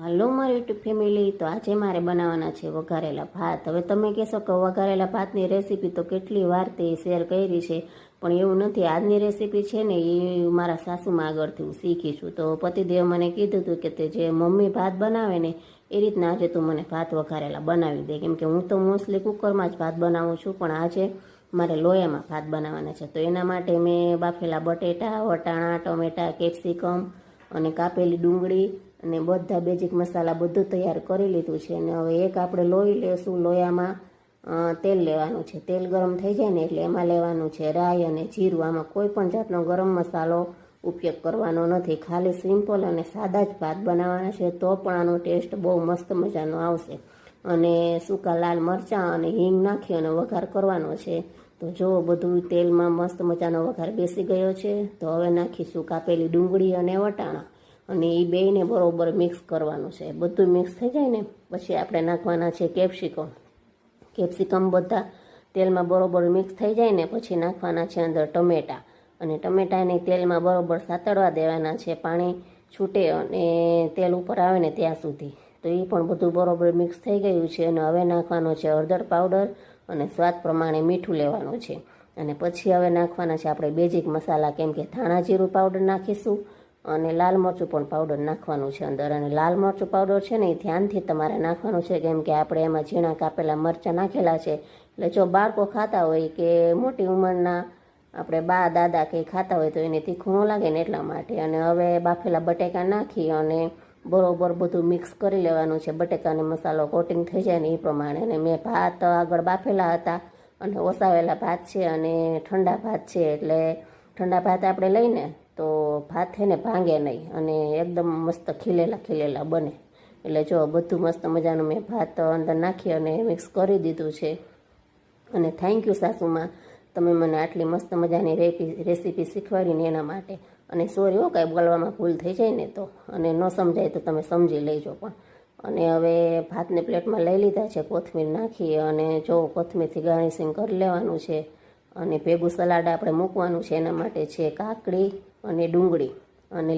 હાલો મારી YouTube family, તો આજે મારે બનાવવાના છે વઘારેલા ભાત। હવે તમે કહેશો કે વઘારેલા ભાતની રેસીપી તો કેટલી વાર તે શેર કરી છે, પણ એવું નથી। આજની રેસીપી છે ને એ મારા સાસુમાં આગળથી હું શીખી છું। તો પતિદેવ મને કીધું હતું કે તે જે મમ્મી ભાત બનાવે ને એ રીતના આજે તું મને ભાત વઘારેલા બનાવી દે, કેમ કે હું તો મોસ્ટલી કુકરમાં જ ભાત બનાવું છું, પણ આજે મારે લોયામાં ભાત બનાવવાના છે। તો એના માટે મેં બાફેલા બટેટા, વટાણા, ટમેટા, કેપ્સિકમ અને કાપેલી ડુંગળી અને બધા બેઝિક મસાલા બધું તૈયાર કરી લીધું છે। અને હવે એક આપણે લોહી લેશું। લોયામાં તેલ લેવાનું છે। તેલ ગરમ થઈ જાય ને એટલે એમાં લેવાનું છે રાઈ અને જીરું। આમાં કોઈ પણ જાતનો ગરમ મસાલો ઉપયોગ કરવાનો નથી, ખાલી સિમ્પલ અને સાદા જ ભાત બનાવવાના છે, તો પણ આનો ટેસ્ટ બહુ મસ્ત મજાનો આવશે। અને સૂકા લાલ મરચાં અને હિંગ નાખી અને વઘાર કરવાનો છે। તો જો બધું તેલમાં મસ્ત મજાનો વઘાર બેસી ગયો છે। તો હવે નાખીશું કાપેલી ડુંગળી અને વટાણા, અને એ બેયને બરોબર મિક્સ કરવાનું છે। બધું મિક્સ થઈ જાય ને પછી આપણે નાખવાના છે કેપ્સિકમ બધા તેલમાં બરોબર મિક્સ થઈ જાય ને પછી નાખવાના છે અંદર ટમેટા, અને ટમેટાને તેલમાં બરોબર સાતળવા દેવાના છે, પાણી છૂટે અને તેલ ઉપર આવે ને ત્યાં સુધી। તો એ પણ બધું બરોબર મિક્સ થઈ ગયું છે, અને હવે નાખવાનો છે હળદર પાવડર અને સ્વાદ પ્રમાણે મીઠું લેવાનું છે। અને પછી હવે નાખવાના છે આપણે બેઝિક મસાલા, કેમ કે ધાણા જીરું પાવડર નાખીશું અને લાલ મરચું પણ પાવડર નાખવાનું છે અંદર। અને લાલ મરચું પાવડર છે ને એ ધ્યાનથી તમારે નાખવાનું છે, કેમ કે આપણે એમાં ઝીણા કાપેલા મરચાં નાખેલા છે, એટલે જો બાળકો ખાતા હોય કે મોટી ઉંમરના આપણે બા દાદા કંઈ ખાતા હોય તો એને તીખું ન લાગે ને એટલા માટે। અને હવે બાફેલા બટેકા નાખી અને બરોબર બધું મિક્સ કરી લેવાનું છે, બટેકાને મસાલો કોટિંગ થઈ જાય ને એ પ્રમાણે। અને મેં ભાત આગળ બાફેલા હતા અને ઓસાવેલા ભાત છે અને ઠંડા ભાત છે, એટલે ઠંડા ભાત આપણે લઈને તો ભાત થઈને ભાંગે નહીં અને એકદમ મસ્ત ખીલેલા બને। એટલે જો બધું મસ્ત મજાનું મેં ભાત અંદર નાખી અને મિક્સ કરી દીધું છે। અને થેન્ક યુ સાસુમાં, તમે મને આટલી મસ્ત મજાની રેસીપી શીખવાડીને એના માટે। અને સોરી હો, કાંઈ બોલવામાં ભૂલ થઈ જાય ને તો, અને ન સમજાય તો તમે સમજી લેજો પણ। અને હવે ભાતને પ્લેટમાં લઈ લીધા છે, કોથમીર નાખી અને જો કોથમીરથી ગાર્નિશિંગ કરી લેવાનું છે। અને ભેગું સલાડ આપણે મૂકવાનું છે, એના માટે છે કાકડી અને ડુંગળી અને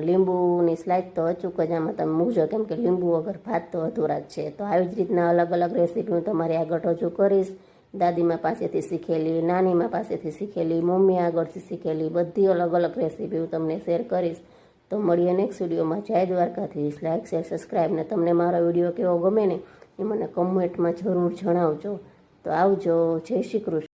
લીંબુની સ્લાઇસ તો અચૂક જ આમાં તમે મૂકજો, કેમ કે લીંબુ વગર ભાત તો અધૂરા જ છે। તો આવી જ રીતના અલગ અલગ રેસીપી હું તમારી આગળ રજૂ કરીશ। દાદીમા પાસેથી શીખેલી, નાનીમા પાસેથી શીખેલી, મમ્મી આગળથી શીખેલી બધી અલગ અલગ રેસીપી હું તમને શેર કરીશ। તો મળીએ નેક્સ્ટ વિડીયોમાં। જય દ્વારકાધીશ। લાઇક શેર સબસ્ક્રાઈબ, ને તમને મારો વિડીયો કેવો ગમે ને એ મને કમેન્ટમાં જરૂર જણાવજો। તો આવજો, જય શ્રી કૃષ્ણ।